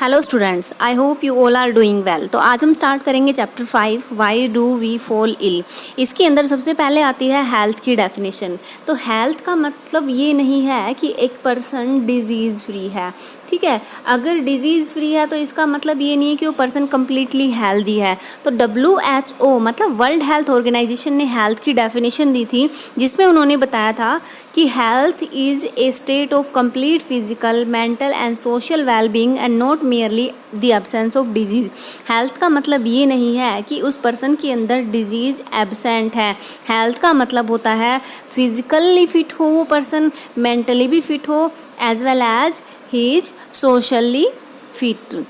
Hello students, I hope you all are doing well. तो आज हम स्टार्ट करेंगे chapter 5 why do we fall ill. इसके अंदर सबसे पहले आती है हेल्थ की डेफिनेशन। तो हेल्थ का मतलब ये नहीं है कि एक पर्सन डिजीज़ फ्री है, ठीक है। अगर डिजीज़ फ्री है तो इसका मतलब ये नहीं है कि वो पर्सन कम्प्लीटली हेल्दी है। तो WHO मतलब वर्ल्ड हेल्थ ऑर्गेनाइजेशन ने हेल्थ की डेफिनेशन दी थी, जिसमें उन्होंने बताया था कि health is a state of complete physical, mental and social wellbeing and not merely the absence of disease. Health का मतलब ये नहीं है कि उस पर्सन के अंदर डिजीज़ एब्सेंट है। हेल्थ का मतलब होता है फिजिकली फिट हो वो पर्सन, मेंटली भी फिट हो, as well as he is socially fit.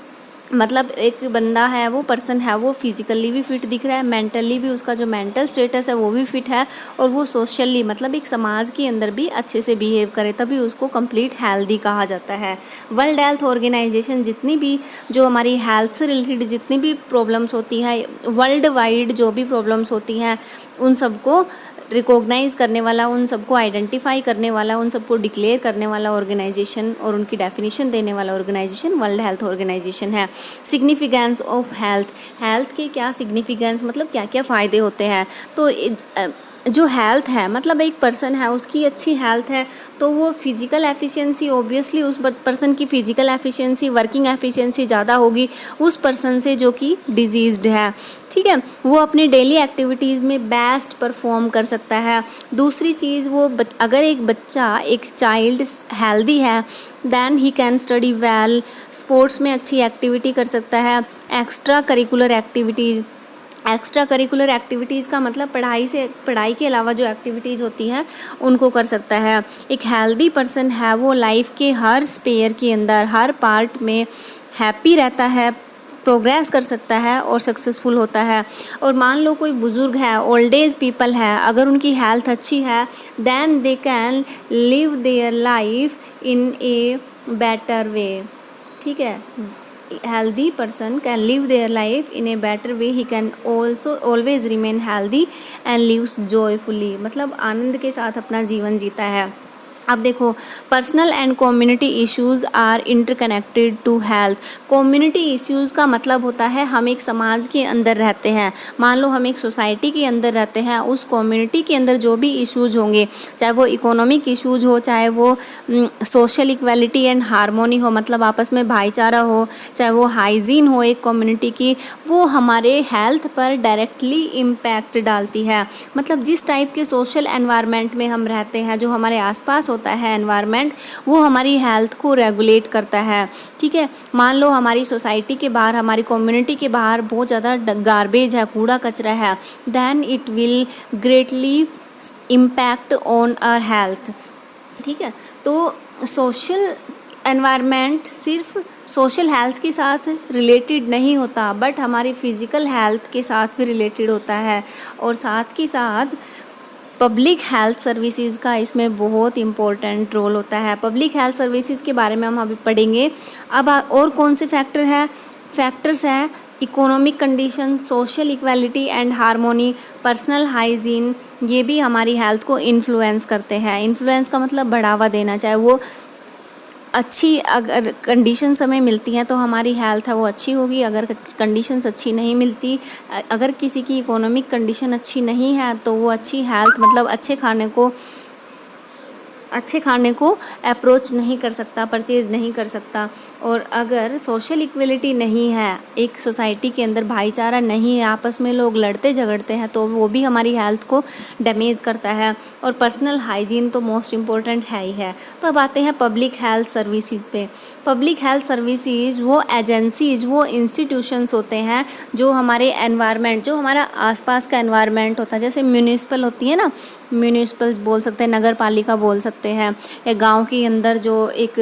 मतलब एक बंदा है, वो पर्सन है, वो फिजिकली भी फिट दिख रहा है, मेंटली भी उसका जो मेंटल स्टेटस है वो भी फिट है, और वो सोशली मतलब एक समाज के अंदर भी अच्छे से बिहेव करे, तभी उसको कंप्लीट हेल्दी कहा जाता है। वर्ल्ड हेल्थ ऑर्गेनाइजेशन जितनी भी जो हमारी हेल्थ से रिलेटेड जितनी भी प्रॉब्लम्स होती है, वर्ल्ड वाइड जो भी प्रॉब्लम्स होती हैं, उन सबको रिकॉग्नाइज करने वाला, उन सबको आइडेंटिफाई करने वाला, उन सबको डिक्लेयर करने वाला ऑर्गेनाइजेशन और उनकी डेफिनेशन देने वाला ऑर्गेनाइजेशन वर्ल्ड हेल्थ ऑर्गेनाइजेशन है। सिग्निफिकेंस ऑफ हेल्थ, हेल्थ के क्या सिग्निफिकेंस मतलब क्या क्या फ़ायदे होते हैं। तो जो हेल्थ है मतलब एक पर्सन है, उसकी अच्छी हेल्थ है तो वो फिजिकल एफिशिएंसी, ऑब्वियसली उस पर्सन की फिजिकल एफिशिएंसी, वर्किंग एफिशिएंसी ज़्यादा होगी उस पर्सन से जो कि डिजीज्ड है, ठीक है। वो अपनी डेली एक्टिविटीज़ में बेस्ट परफॉर्म कर सकता है। दूसरी चीज़, वो अगर एक बच्चा, एक चाइल्ड हेल्दी है then he can study well, sports में अच्छी एक्टिविटी कर सकता है। एक्स्ट्रा करिकुलर एक्टिविटीज़ का मतलब पढ़ाई के अलावा जो एक्टिविटीज़ होती हैं उनको कर सकता है। एक हेल्दी पर्सन है, वो लाइफ के हर स्पेयर के अंदर, हर पार्ट में हैप्पी रहता है, प्रोग्रेस कर सकता है और सक्सेसफुल होता है। और मान लो कोई बुज़ुर्ग है, ओल्ड एज पीपल है, अगर उनकी हेल्थ अच्छी है then they can live their life in a better way, ठीक है। healthy person can live their life in a better way, he can also always remain healthy and lives joyfully, मतलब आनंद के साथ अपना जीवन जीता है। अब देखो, personal and community issues are interconnected to health. Community issues का मतलब होता है हम एक समाज के अंदर रहते हैं, मान लो हम एक सोसाइटी के अंदर रहते हैं, उस कम्युनिटी के अंदर जो भी इश्यूज़ होंगे, चाहे वो इकोनॉमिक इश्यूज़ हो, चाहे वो सोशल इक्वालिटी एंड हार्मोनी हो, मतलब आपस में भाईचारा हो, चाहे वो हाइजीन हो एक कम्युनिटी की, वो हमारे हेल्थ पर डायरेक्टली इम्पैक्ट डालती है। मतलब जिस टाइप के सोशल एनवायरनमेंट में हम रहते हैं, जो हमारे आसपास होता है एनवायरनमेंट, वो हमारी हेल्थ को रेगुलेट करता है, ठीक है। मान लो हमारी सोसाइटी के बाहर, हमारी कम्युनिटी के बाहर बहुत ज़्यादा गार्बेज है, कूड़ा कचरा है, then it will greatly impact on our health, ठीक है। तो सोशल एनवायरनमेंट सिर्फ सोशल हेल्थ के साथ रिलेटेड नहीं होता, बट हमारी फिज़िकल हेल्थ के साथ भी रिलेटेड होता है, और साथ के साथ पब्लिक हेल्थ सर्विसेज का इसमें बहुत इम्पोर्टेंट रोल होता है। पब्लिक हेल्थ सर्विसेज के बारे में हम अभी पढ़ेंगे। अब और कौन से फैक्टर्स हैं, economic condition, social equality and harmony, personal hygiene, ये भी हमारी हेल्थ को इन्फ्लुएंस करते हैं। इन्फ्लुएंस का मतलब बढ़ावा देना, चाहे वो अच्छी अगर कंडीशंस हमें मिलती हैं तो हमारी हेल्थ है वो अच्छी होगी, अगर कंडीशंस अच्छी नहीं मिलती, अगर किसी की इकोनॉमिक कंडीशन अच्छी नहीं है तो वो अच्छी हेल्थ मतलब अच्छे खाने को अप्रोच नहीं कर सकता, परचेज़ नहीं कर सकता। और अगर सोशल इक्वलिटी नहीं है, एक सोसाइटी के अंदर भाईचारा नहीं है, आपस में लोग लड़ते झगड़ते हैं, तो वो भी हमारी हेल्थ को डैमेज करता है। और पर्सनल हाइजीन तो मोस्ट इम्पोर्टेंट है ही है। तो अब आते हैं पब्लिक हेल्थ सर्विसेज पे। पब्लिक हेल्थ सर्विसेज वो एजेंसीज, वो इंस्टीट्यूशंस होते हैं जो हमारे एनवायरनमेंट, जो हमारा आसपास का एनवायरनमेंट होता है, जैसे म्यूनिसिपल होती है ना, म्यूनिसिपल बोल सकते हैं, नगर पालिका बोल सकते हैं, या गांव के अंदर जो एक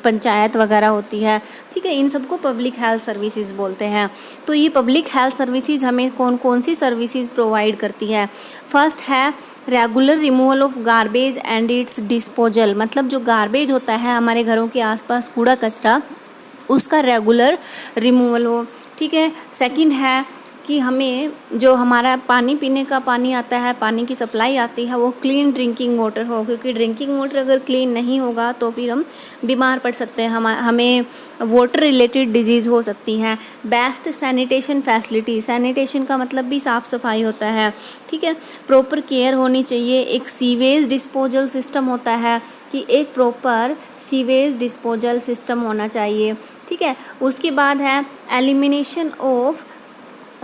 पंचायत वगैरह होती है, ठीक है, इन सबको पब्लिक हेल्थ सर्विसेज बोलते हैं। तो ये पब्लिक हेल्थ सर्विसेज हमें कौन कौन सी सर्विसेज प्रोवाइड करती है। फर्स्ट है regular removal of garbage and it's disposal, मतलब जो गार्बेज होता है हमारे घरों के आसपास, कूड़ा कचरा, उसका रेगुलर रिमूवल हो, ठीक है। सेकंड है कि हमें जो हमारा पानी पीने का पानी आता है, पानी की सप्लाई आती है, वो क्लीन ड्रिंकिंग वाटर हो, क्योंकि ड्रिंकिंग वाटर अगर क्लीन नहीं होगा तो फिर हम बीमार पड़ सकते हैं, हमें वाटर रिलेटेड डिजीज़ हो सकती हैं। बेस्ट सैनिटेशन फैसिलिटी, सैनिटेशन का मतलब भी साफ़ सफाई होता है, ठीक है। प्रॉपर केयर होनी चाहिए। एक सीवेज डिस्पोजल सिस्टम होता है कि एक प्रॉपर सीवेज डिस्पोजल सिस्टम होना चाहिए, ठीक है। उसके बाद है elimination of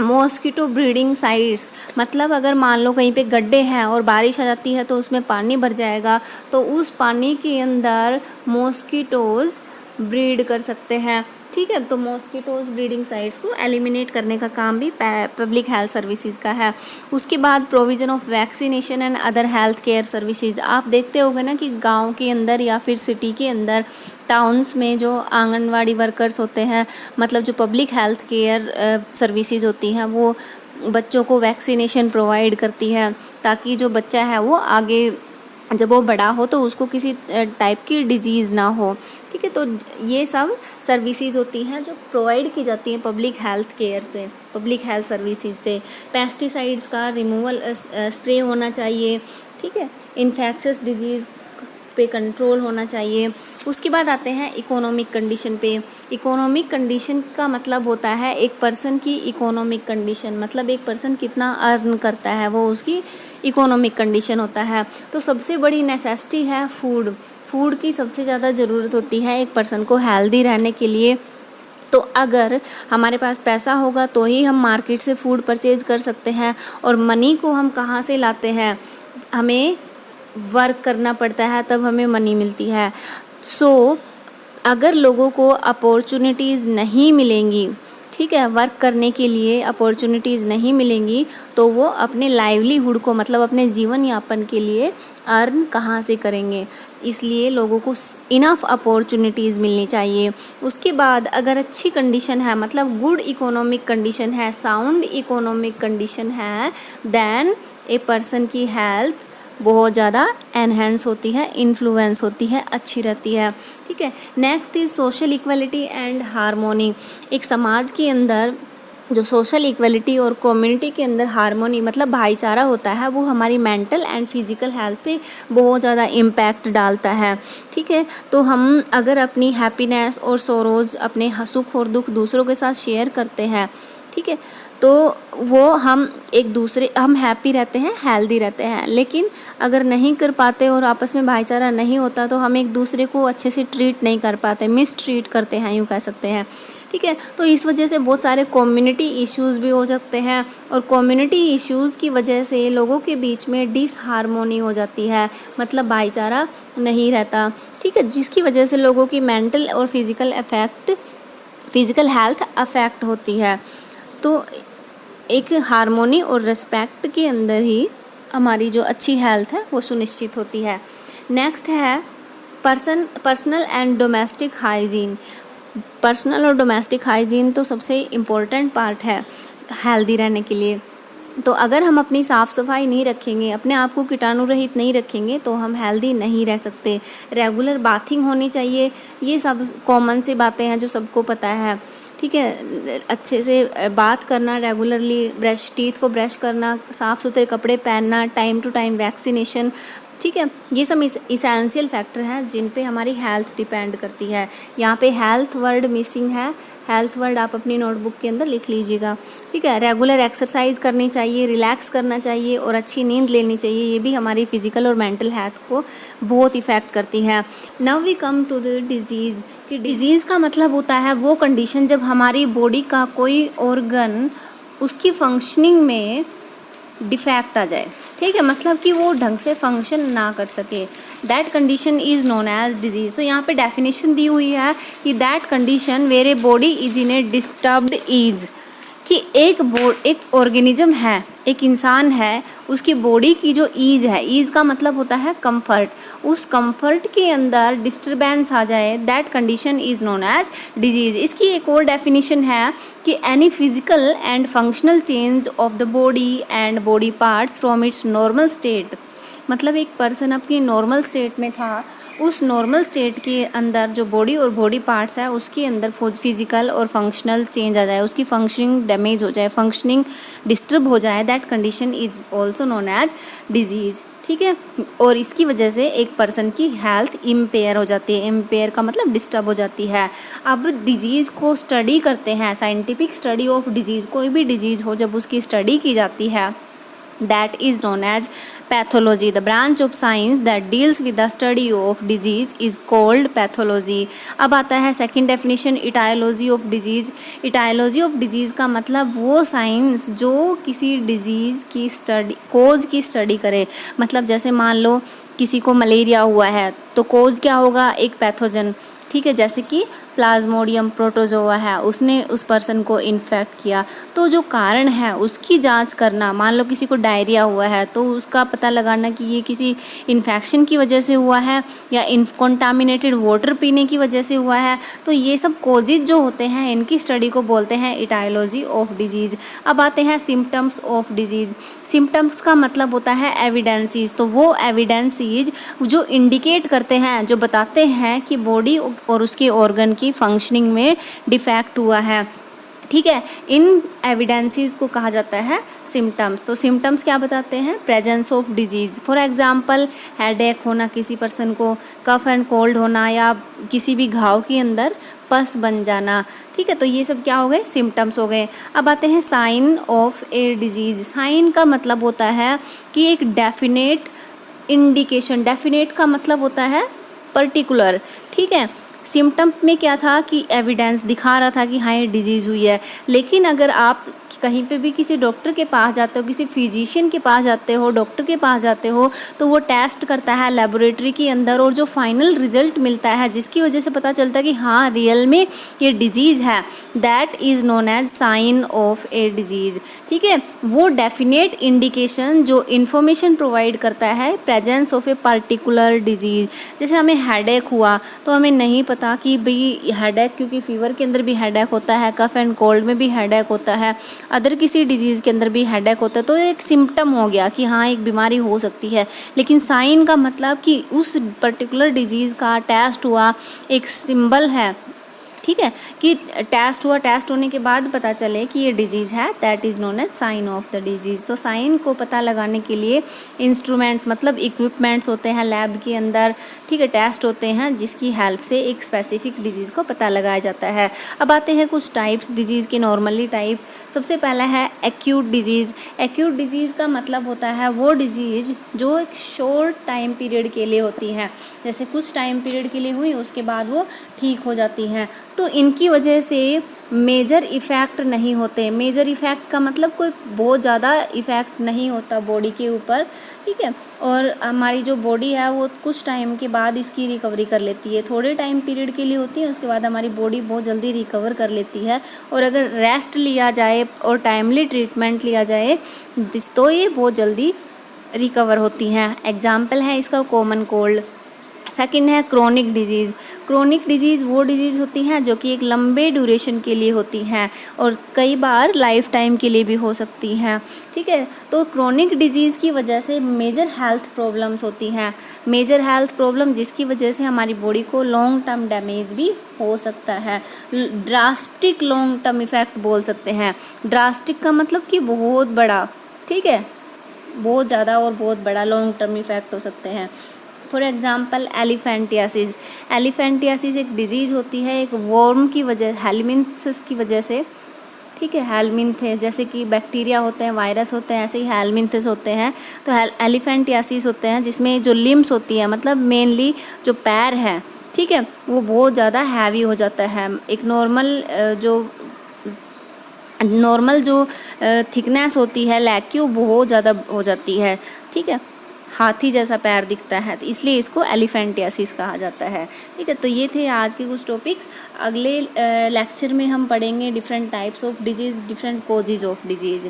mosquito breeding sites, मतलब अगर मान लो कहीं पे गड्ढे हैं और बारिश आ जाती है तो उसमें पानी भर जाएगा, तो उस पानी के अंदर मॉस्किटोज़ ब्रीड कर सकते हैं, ठीक है। तो मॉस्किटोज ब्रीडिंग साइट्स को एलिमिनेट करने का काम भी पब्लिक हेल्थ सर्विसेज का है। उसके बाद provision of vaccination and other health care services, आप देखते होंगे ना कि गांव के अंदर या फिर सिटी के अंदर, टाउन्स में जो आंगनवाड़ी वर्कर्स होते हैं, मतलब जो पब्लिक हेल्थ केयर सर्विसेज होती हैं, वो बच्चों को वैक्सीनेशन प्रोवाइड करती है ताकि जो बच्चा है वो आगे जब वो बड़ा हो तो उसको किसी टाइप की डिजीज़ ना हो, ठीक है। तो ये सब सर्विसेज होती हैं जो प्रोवाइड की जाती हैं पब्लिक हेल्थ केयर से, पब्लिक हेल्थ सर्विसेज से। पेस्टिसाइड्स का रिमूवल स्प्रे होना चाहिए, ठीक है। इन्फेक्शस डिजीज़ पे कंट्रोल होना चाहिए। उसके बाद आते हैं इकोनॉमिक कंडीशन पे। इकोनॉमिक कंडीशन का मतलब होता है एक पर्सन की इकोनॉमिक कंडीशन, मतलब एक पर्सन कितना अर्न करता है वो उसकी इकोनॉमिक कंडीशन होता है। तो सबसे बड़ी नेसेसिटी है फूड, फूड की सबसे ज़्यादा ज़रूरत होती है एक पर्सन को हेल्दी रहने के लिए। तो अगर हमारे पास पैसा होगा तो ही हम मार्केट से फूड परचेज कर सकते हैं, और मनी को हम कहाँ से लाते हैं, हमें वर्क करना पड़ता है तब हमें मनी मिलती है। सो अगर लोगों को अपॉर्चुनिटीज़ नहीं मिलेंगी, ठीक है, वर्क करने के लिए अपॉर्चुनिटीज़ नहीं मिलेंगी, तो वो अपने लाइवलीहुड को, मतलब अपने जीवन यापन के लिए अर्न कहाँ से करेंगे। इसलिए लोगों को इनफ अपॉर्चुनिटीज़ मिलनी चाहिए। उसके बाद अगर अच्छी कंडीशन है, मतलब गुड इकोनॉमिक कंडीशन है, साउंड इकोनॉमिक कंडीशन है, देन ए पर्सन की हेल्थ बहुत ज़्यादा एनहेंस होती है, इन्फ्लुएंस होती है, अच्छी रहती है, ठीक है। Next is social equality and harmony. एक समाज के अंदर जो सोशल इक्वलिटी और कम्युनिटी के अंदर हार्मोनी, मतलब भाईचारा होता है, वो हमारी मेंटल एंड फिजिकल हेल्थ पे बहुत ज़्यादा इम्पैक्ट डालता है, ठीक है। तो हम अगर अपनी हैप्पीनेस और सोरोज़, अपने सुख और दुख दूसरों के साथ शेयर करते हैं, ठीक है, तो वो हम हैप्पी रहते हैं, हेल्दी रहते हैं। लेकिन अगर नहीं कर पाते और आपस में भाईचारा नहीं होता तो हम एक दूसरे को अच्छे से ट्रीट नहीं कर पाते, मिस ट्रीट करते हैं, यूँ कह सकते हैं, ठीक है। तो इस वजह से बहुत सारे कम्युनिटी इश्यूज़ भी हो सकते हैं, और कम्युनिटी इश्यूज़ की वजह से लोगों के बीच में डिसहार्मोनी हो जाती है, मतलब भाईचारा नहीं रहता, ठीक है, जिसकी वजह से लोगों की मेंटल और फिज़िकल हेल्थ अफेक्ट होती है। तो एक हार्मोनी और रिस्पेक्ट के अंदर ही हमारी जो अच्छी हेल्थ है वो सुनिश्चित होती है। नेक्स्ट है personal and domestic hygiene. Personal और डोमेस्टिक हाइजीन तो सबसे इम्पोर्टेंट पार्ट है हेल्दी रहने के लिए। तो अगर हम अपनी साफ़ सफाई नहीं रखेंगे, अपने आप को कीटाणु रहित नहीं रखेंगे, तो हम हेल्दी नहीं रह सकते। रेगुलर बाथिंग होनी चाहिए, ये सब कॉमन सी बातें हैं जो सबको पता है, ठीक है। अच्छे से बात करना, रेगुलरली टीथ को ब्रश करना, साफ़ सुथरे कपड़े पहनना, टाइम टू टाइम वैक्सीनेशन, ठीक है, ये सब इसेंशियल फैक्टर हैं जिन पे हमारी हेल्थ डिपेंड करती है। यहाँ पे हेल्थ वर्ड मिसिंग है, हेल्थ वर्ड आप अपनी नोटबुक के अंदर लिख लीजिएगा, ठीक है। रेगुलर एक्सरसाइज करनी चाहिए, रिलैक्स करना चाहिए और अच्छी नींद लेनी चाहिए, ये भी हमारी फिजिकल और मेंटल हेल्थ को बहुत इफ़ेक्ट करती है। Now we come to the disease, कि डिजीज़ का मतलब होता है वो कंडीशन जब हमारी बॉडी का कोई ऑर्गन उसकी फंक्शनिंग में डिफेक्ट आ जाए, ठीक है, मतलब कि वो ढंग से फंक्शन ना कर सके, that condition is known as disease. तो यहाँ पे डेफिनेशन दी हुई है कि that condition where a body is in a disturbed ease, कि एक ऑर्गेनिज्म है, एक इंसान है, उसकी बॉडी की जो ईज है, ईज का मतलब होता है कंफर्ट, उस कंफर्ट के अंदर डिस्टर्बेंस आ जाए, that condition is known as disease. इसकी एक और डेफिनेशन है कि any physical and functional change of the body and body parts from its normal state, मतलब एक पर्सन अपनी नॉर्मल स्टेट में था उस नॉर्मल स्टेट के अंदर जो बॉडी और बॉडी पार्ट्स है उसके अंदर फिजिकल और फंक्शनल चेंज आ जाए, उसकी फंक्शनिंग डैमेज हो जाए, फंक्शनिंग डिस्टर्ब हो जाए, that condition is also known as disease. ठीक है, और इसकी वजह से एक पर्सन की हेल्थ इम्पेयर हो जाती है। इम्पेयर का मतलब डिस्टर्ब हो जाती है। अब डिजीज़ को स्टडी करते हैं, साइंटिफिक स्टडी ऑफ डिजीज़, कोई भी डिजीज़ हो जब उसकी स्टडी की जाती है, that is known as pathology. The branch of science that deals with the study of disease is called pathology. अब आता है second definition, etiology of disease. etiology of disease का मतलब वो साइंस जो किसी डिजीज़ की स्टडी, कोज की स्टडी करे। मतलब जैसे मान लो किसी को मलेरिया हुआ है तो कोज क्या होगा, एक पैथोजन। ठीक है, जैसे कि प्लाज्मोडियम प्रोटोजोआ है, उसने उस पर्सन को इन्फेक्ट किया, तो जो कारण है उसकी जांच करना। मान लो किसी को डायरिया हुआ है तो उसका पता लगाना कि ये किसी इन्फेक्शन की वजह से हुआ है या कंटामिनेटेड वाटर पीने की वजह से हुआ है। तो ये सब कोजेज जो होते हैं इनकी स्टडी को बोलते हैं इटायोलॉजी ऑफ डिजीज़। अब आते हैं सिम्टम्स ऑफ डिजीज़। सिम्टम्स का मतलब होता है एविडेंसीज। तो वो एविडेंसीज जो इंडिकेट करते हैं, जो बताते हैं कि बॉडी और उसके ऑर्गन की फंक्शनिंग में डिफेक्ट हुआ है। ठीक है, इन एविडेंसीज को कहा जाता है सिम्टम्स। तो सिम्टम्स क्या बताते हैं, presence of disease. For example headache होना किसी पर्सन को, कफ एंड कोल्ड होना, या किसी भी घाव के अंदर पस बन जाना। ठीक है, तो ये सब क्या हो गए, सिम्टम्स हो गए। अब आते हैं sign of a disease. Sign का मतलब होता है कि एक डेफिनेट इंडिकेशन। डेफिनेट का मतलब होता है पर्टिकुलर। ठीक है, सिम्टम में क्या था कि एविडेंस दिखा रहा था कि हाँ ये डिजीज़ हुई है। लेकिन अगर आप कहीं पे भी किसी डॉक्टर के पास जाते हो, किसी फिजिशियन के पास जाते हो, डॉक्टर के पास जाते हो, तो वो टेस्ट करता है लेबोरेटरी के अंदर, और जो फाइनल रिजल्ट मिलता है जिसकी वजह से पता चलता है कि हाँ रियल में ये डिजीज़ है, that is known as sign of a disease. ठीक है, वो डेफिनेट इंडिकेशन जो इन्फॉर्मेशन प्रोवाइड करता है presence of a particular disease. जैसे हमें हेडेक हुआ तो हमें नहीं पता कि भाई हेडेक, क्योंकि फीवर के अंदर भी हेडेक होता है, कफ एंड कोल्ड में भी हेडेक होता है, अदर किसी डिजीज़ के अंदर भी हेडेक होता है, तो एक सिम्टम हो गया कि हाँ एक बीमारी हो सकती है। लेकिन साइन का मतलब कि उस पर्टिकुलर डिजीज़ का टेस्ट हुआ, एक सिंबल है। ठीक है, कि टेस्ट हुआ, टेस्ट होने के बाद पता चले कि ये डिजीज़ है, that is known as sign of the disease. तो साइन को पता लगाने के लिए इंस्ट्रूमेंट्स मतलब इक्विपमेंट्स होते हैं लैब के अंदर। ठीक है, टेस्ट होते हैं जिसकी हेल्प से एक स्पेसिफिक डिजीज़ को पता लगाया जाता है। अब आते हैं कुछ टाइप्स डिजीज़ के, नॉर्मली टाइप। सबसे पहला है एक्यूट डिजीज़। एक्यूट डिजीज़ का मतलब होता है वो डिजीज़ जो एक शॉर्ट टाइम पीरियड के लिए होती हैं, जैसे कुछ टाइम पीरियड के लिए हुई उसके बाद वो ठीक हो जाती हैं। तो इनकी वजह से मेजर इफ़ेक्ट नहीं होते। मेजर इफ़ेक्ट का मतलब कोई बहुत ज़्यादा इफ़ेक्ट नहीं होता बॉडी के ऊपर। ठीक है, और हमारी जो बॉडी है वो कुछ टाइम के बाद इसकी रिकवरी कर लेती है। थोड़े टाइम पीरियड के लिए होती है, उसके बाद हमारी बॉडी बहुत जल्दी रिकवर कर लेती है। और अगर रेस्ट लिया जाए और टाइमली ट्रीटमेंट लिया जाए तो ये बहुत जल्दी रिकवर होती हैं। एग्जाम्पल है इसका कॉमन कोल्ड। सेकंड है क्रोनिक डिजीज़। क्रोनिक डिजीज़ वो डिजीज़ होती हैं जो कि एक लंबे ड्यूरेशन के लिए होती हैं और कई बार लाइफ टाइम के लिए भी हो सकती हैं। ठीक है, तो क्रोनिक डिजीज़ की वजह से मेजर हेल्थ प्रॉब्लम्स होती हैं। मेजर हेल्थ प्रॉब्लम जिसकी वजह से हमारी बॉडी को लॉन्ग टर्म डैमेज भी हो सकता है। ड्रास्टिक लॉन्ग टर्म इफ़ेक्ट बोल सकते हैं। ड्रास्टिक का मतलब कि बहुत बड़ा, ठीक है, बहुत ज़्यादा और बहुत बड़ा लॉन्ग टर्म इफ़ेक्ट हो सकते हैं। For example elephantiasis. एलिफेंटियासिस एक डिजीज़ होती है एक वर्म की वजह, हेलमिंथस की वजह से। ठीक है, हेलमिंथस जैसे कि बैक्टीरिया होते हैं, वायरस होते हैं, ऐसे ही हेलमिंथस होते हैं। तो एलिफेंटियासिस होते हैं जिसमें जो लिम्स होती है, मतलब मेनली जो पैर है, ठीक है, वो बहुत ज़्यादा हैवी हो जाता है। एक नॉर्मल जो थिकनेस होती है लेग की वो बहुत ज़्यादा हो जाती है। ठीक है, हाथी जैसा पैर दिखता है, तो इसलिए इसको एलिफेंटियासिस कहा जाता है। ठीक है, तो ये थे आज के कुछ टॉपिक्स। अगले लेक्चर में हम पढ़ेंगे different types of disease, different causes of disease.